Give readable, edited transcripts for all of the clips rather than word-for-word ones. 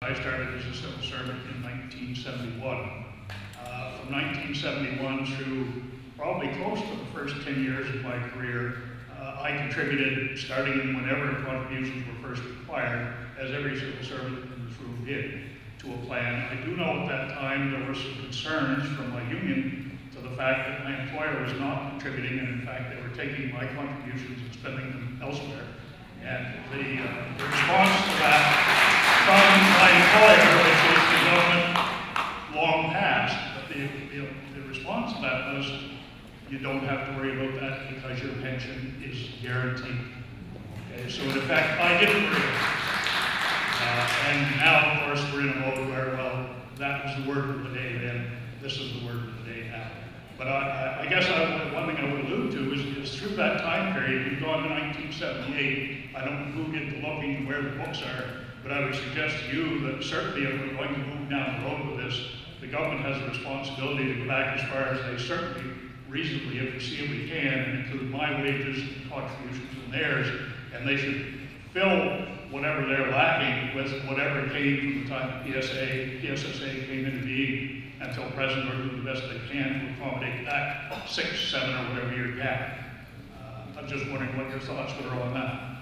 I started as a civil servant in 1971. From 1971 through probably close to the first 10 years of my career, I contributed, starting whenever contributions were first required, as every civil servant in this room did, to a plan. I do know at that time there were some concerns from my union to the fact that my employer was not contributing, and in fact they were taking my contributions and spending them elsewhere. And the response to that from my employer, which is the government long past, but the response to that was, you don't have to worry about that because your pension is guaranteed. Okay, so in effect, I didn't worry about it. And now, of course, we're in a mode where, well, that was the word of the day then, this is the word of the day now. But I guess one thing I would allude to is through that time period, we've gone to 1978. I don't know who did the looking and where the books are, but I would suggest to you that certainly if we're going to move down the road with this, the government has a responsibility to go back as far as they certainly reasonably, if we see it, we can, and include my wages and contributions and theirs, and they should fill whatever they're lacking with whatever came from the time the PSSA came into being until present, or do the best they can to accommodate that 6, 7, or whatever year gap. I'm just wondering what your thoughts were on that.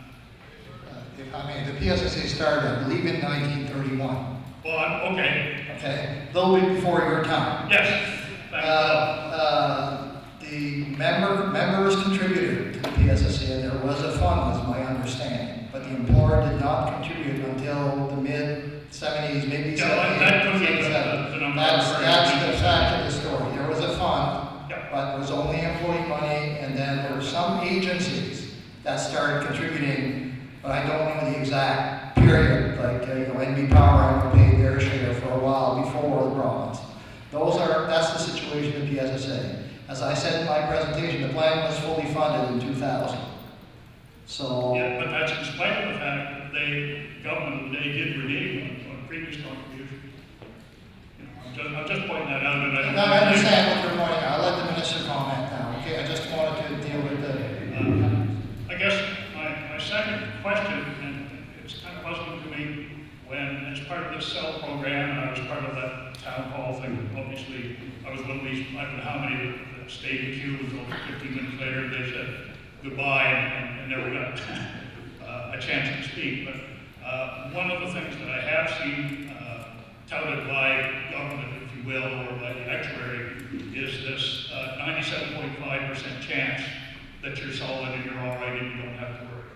If I may, the PSSA started, I believe, in 1931. Well, okay. Okay, a little bit before your time. Yes. The members contributed to the PSSA, and there was a fund, was my understanding, but the employer did not contribute until the mid-70s, maybe 78. That's the fact of the story. There was a fund, but it was only employee money, and then there were some agencies that started contributing, but I don't know the exact period, like NB Power paid their share for a while before the province. That's the situation of PSSA. As I said in my presentation, the plan was fully funded in 2000. So yeah, but that's in spite of the fact that the government did renege on previous contributions. I'm just pointing that out. And I understand what you're pointing out. I'll let the minister comment now. Okay, I just wanted to deal with the. I guess my second question, and it's kind of puzzling to me, when as part of this cell program, and I was part of that town hall thing, obviously I was one of these, I don't know how many that stayed in queue until 15 minutes later they said goodbye and never got a chance to speak. But one of the things that I have seen touted by government, if you will, or by the actuary, is this 97.5% chance that you're solid and you're all right and you don't have to worry.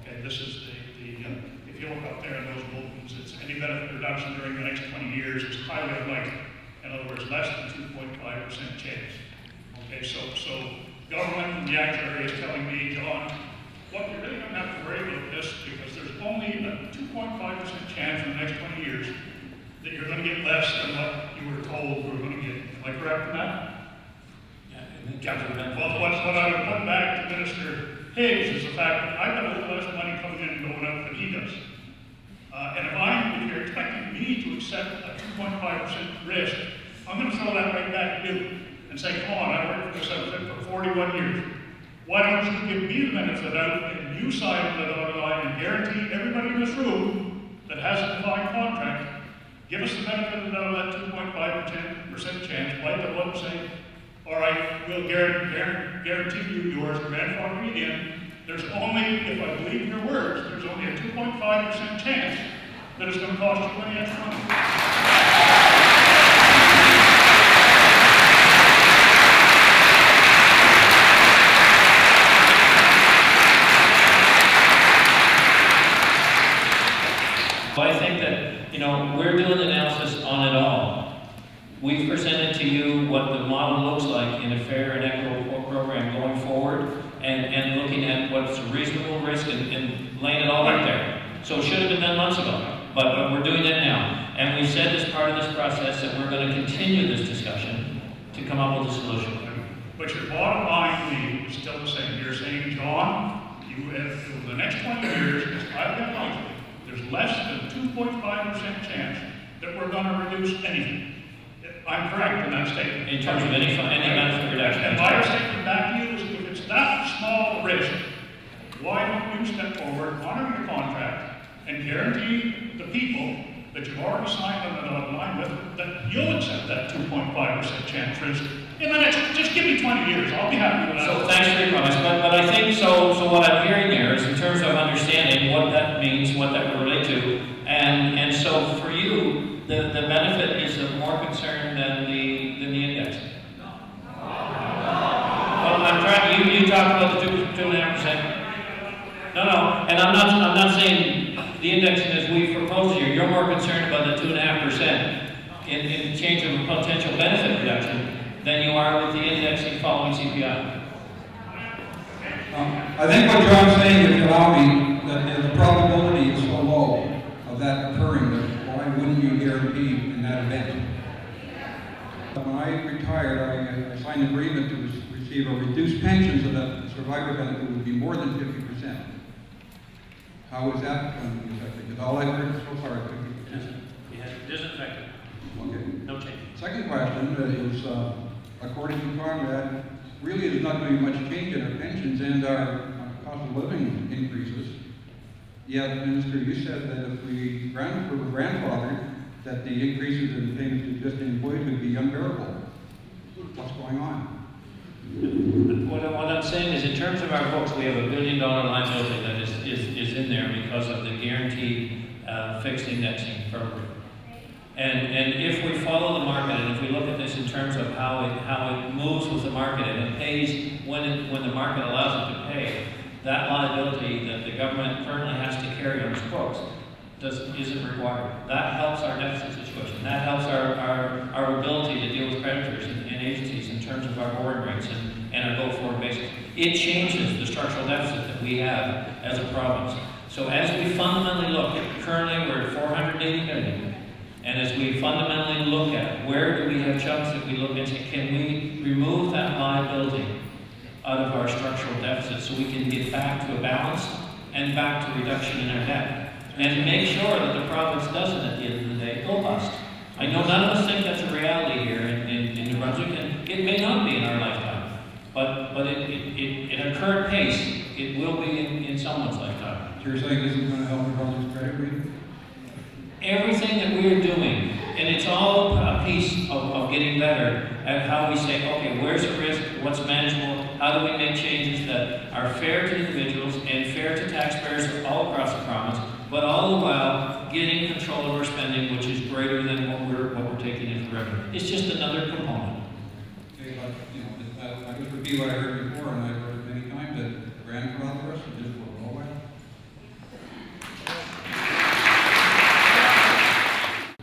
Okay, this is the if you look up there in those bulletins, it's any benefit reduction during the next 20 years is highly unlikely. In other words, less than 2.5% chance. Okay, so government and the actuary is telling me, John, look, you really don't have to worry about this because there's only a 2.5% chance in the next 20 years that you're going to get less than what you were told you were going to get. Am I correct in that? Yeah. Well, what I would put back to Minister Higgs is the fact that I've got a little less money coming in and going out than he does. And if you're expecting me to accept a 2.5% risk, I'm going to throw that right back at you and say, come on, I worked for this outfit for 41 years. Why don't you give me the benefit out and you sign on the dotted line and guarantee everybody in this room that has a defined contract, give us the benefit of that 2.5% chance, wipe it up and say, all right, we'll guarantee you yours, grandfather you in. There's only, if I believe your words, there's only a 2.5% chance that it's going to cost you any extra money. Well, I think that, we're doing analysis on it all. We've presented to you what the model looks like in a fair and equitable program going forward, and looking at what's a reasonable risk and laying it all out there. So it should have been done months ago, but we're doing that now. And we said as part of this process that we're going to continue this discussion to come up with a solution. But your bottom line to me is still the same. You're saying, John, you have, for the next 20 years, it's highly unlikely, there's less than 2.5% chance that we're going to reduce anything. I'm correct in that statement. In terms of any benefit reduction. And my statement back to you is if it's that small a risk, why don't you step forward, honor your contract, and guarantee the people that you've already signed on the dotted line with, that you'll accept that 2.5% chance risk in the next, just give me 20 years, I'll be happy with that. So thanks for your comments, but I think so what I'm hearing there is in terms of understanding what that means, what that will relate to, and so for you, the benefit is of more concern than the index. Well, I'm trying, you talked about the 2.5%. No, and I'm not saying the indexing as we proposed here. You're more concerned about the 2.5% in change of potential benefit reduction than you are with the indexing following CPI. I think what John's saying, if you allow me, that the probability is so low of that occurring that why wouldn't you guarantee in that event? When I retired, I signed an agreement to receive a reduced pension so that the survivor benefit would be more than 50%. How is that going to be affected? Because all I've heard so far is 50%. It isn't affected. Okay. No change. Second question is, according to Conrad, really there's not going to be much change in our pensions and our cost of living increases. Yet, Minister, you said that if we were grandfathered, that the increases in payments to existing employees would be unbearable. What's going on? What I'm saying is, in terms of our books, we have $1 billion liability that is in there because of the guaranteed fixed indexing program. And if we follow the market, and if we look at this in terms of how it moves with the market and it pays when the market allows it to pay, that liability that the government currently has to carry on its books isn't required. That helps our deficit situation. That helps our ability to deal with creditors and agencies in terms of our borrowing rates and our go-forward basis. It changes the structural deficit that we have as a province. So as we fundamentally look, currently we're at 480 million, and as we fundamentally look at where do we have chunks that we look into, can we remove that liability out of our structural deficit so we can get back to a balance and back to reduction in our debt? And make sure that the province doesn't, at the end of the day, go bust. I know none of us think that's a reality here in New Brunswick, and it may not be in our lifetime, but in our current pace, it will be in someone's lifetime. So you're saying this is going to help the Brunswick credit rating? Everything that we're doing, and it's all a piece of getting better at how we say, okay, where's the risk, what's manageable, how do we make changes that are fair to individuals and fair to taxpayers all across the province, but all the while getting control of our spending, which is greater than what we're taking in for revenue. It's just another component. Okay, but I just repeat what I heard before, and I've heard it many times, that grandfather us and just will roll out.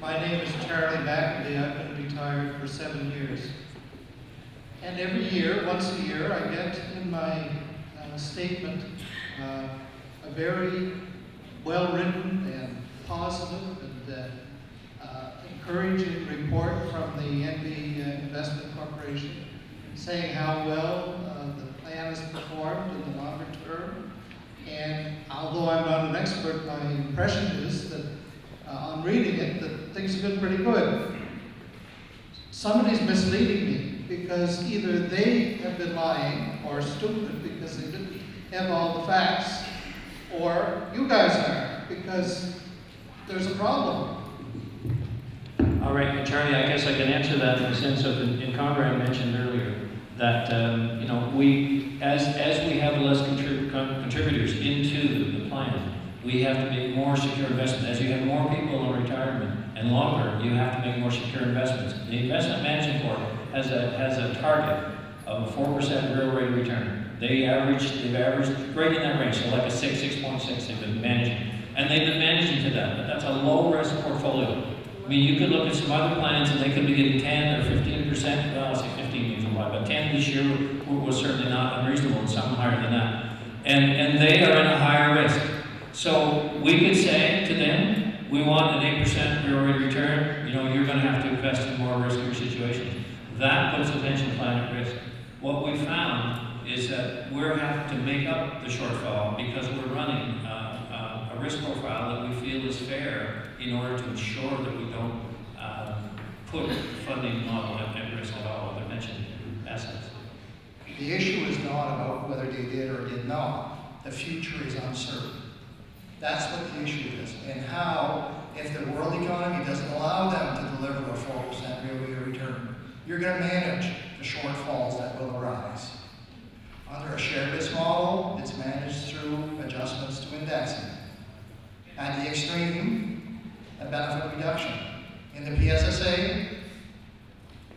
My name is Charlie McAdee. I've been retired for 7 years. And every year, once a year, I get in my statement a very well-written and positive and encouraging report from the NB Investment Corporation saying how well the plan has performed in the longer term. And although I'm not an expert, my impression is that on reading it, that things have been pretty good. Somebody's misleading me because either they have been lying or stupid because they didn't have all the facts, or you guys are, because there's a problem. All right, and Charlie, I guess I can answer that in the sense of, and Conrad mentioned earlier, that we, as we have less contributors into the plan, we have to make more secure investment. As you have more people in retirement and longer, you have to make more secure investments. The Investment Management Board has a target of a 4% real rate of return. They've averaged right in that range, so like a 6.6 they've been managing. And they've been managing to that, but that's a low risk portfolio. I mean, you could look at some other plans and they could be getting 10 or 15%, well, I'll say 15 means a lot, but 10 this year was certainly not unreasonable, and some higher than that. And they are in a higher risk. So we could say to them, we want an 8% real rate of return, you're going to have to invest in more riskier situations. That puts the pension plan at risk. What we found is that we're having to make up the shortfall because we're running a risk profile that we feel is fair in order to ensure that we don't put the funding model at risk at all with the pension assets. The issue is not about whether they did or did not. The future is uncertain. That's what the issue is. And how if the world economy doesn't allow them to deliver a 4% real year return, you're going to manage the shortfalls that will arise. Under a share risk model, it's managed through adjustments to indexing. At the extreme, a benefit reduction. In the PSSA,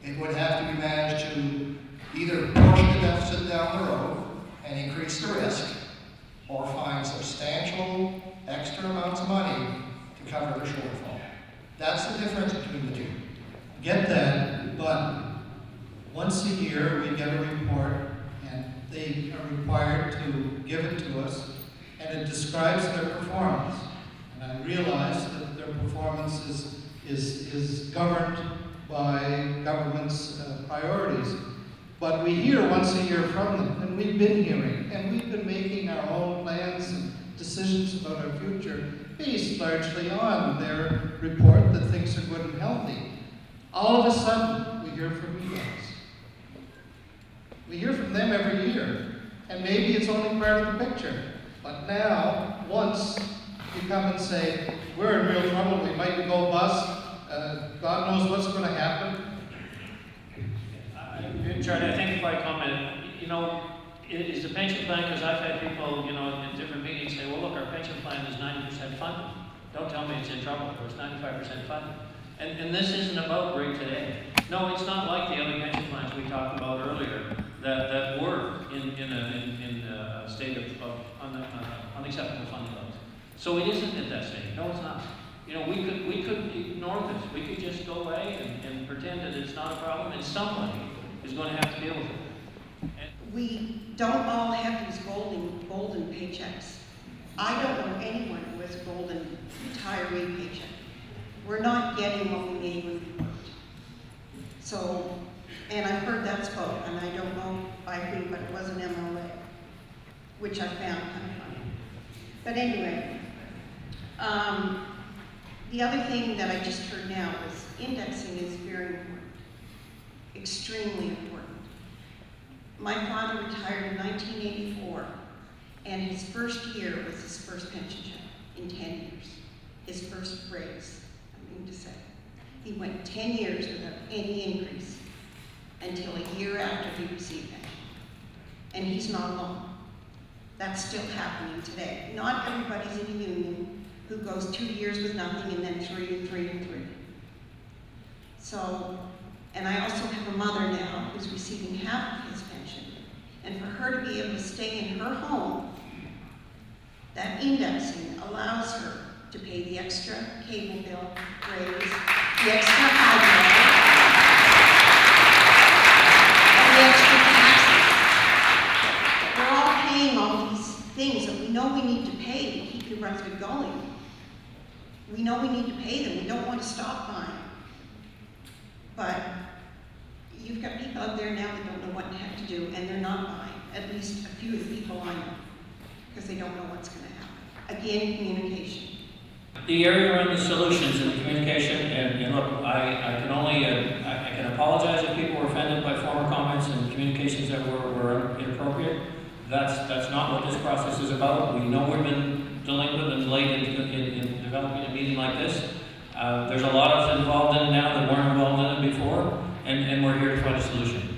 it would have to be managed to either push the deficit down the road and increase the risk, or find substantial extra amounts of money to cover the shortfall. That's the difference between the two. Get that, but once a year we get a report and they are required to give it to us, and it describes their performance. And I realize that their performance is governed by government's priorities. But we hear once a year from them, and we've been hearing, and we've been making our own plans and decisions about our future based largely on their report that things are good and healthy. All of a sudden, we hear from you guys. We hear from them every year, and maybe it's only part of the picture. But now, once you come and say, we're in real trouble, we might go bust, God knows what's going to happen. Charlie, I think if I comment, is the pension plan, because I've had people, in different meetings say, well, look, our pension plan is 90% funded. Don't tell me it's in trouble, or it's 95% funded. And this isn't about Brig today. No, it's not like the other pension plans we talked about earlier that were in a state of unacceptable funding levels. So it isn't at that stage. No, it's not. We could ignore this. We could just go away and pretend that it's not a problem, and somebody is going to have to deal with it. We don't all have these golden paychecks. I don't know anyone who has a golden retiree paycheck. We're not getting what we made when we worked. So, and I've heard that spoke, and I don't know by who, but it was an MLA, which I found kind of funny. But anyway, the other thing that I just heard now is indexing is very important, extremely important. My father retired in 1984, and his first year was his first pension check in 10 years. His first raise, I mean to say. He went 10 years without any increase until a year after he received pension. And he's not alone. That's still happening today. Not everybody's in a union who goes 2 years with nothing and then 3 and 3 and 3. So, and I also have a mother now who's receiving half of his pension. And for her to be able to stay in her home, that indexing allows her to pay the extra cable bill raise, the extra hydro, and the extra taxes. We're all paying all these things that we know we need to pay to keep New Brunswick going. We know we need to pay them. We don't want to stop buying. But you've got people out there now that don't know what the heck to do, and they're not buying. At least a few of the people I know, because they don't know what's going to happen. Again, communication. The area around the solutions and the communication, and look, I can only I can apologize if people were offended by former comments and communications that were inappropriate. That's not what this process is about. We know we've been delinquent and late in developing a meeting like this. There's a lot of us involved in it now that weren't involved in it before, and we're here to find a solution.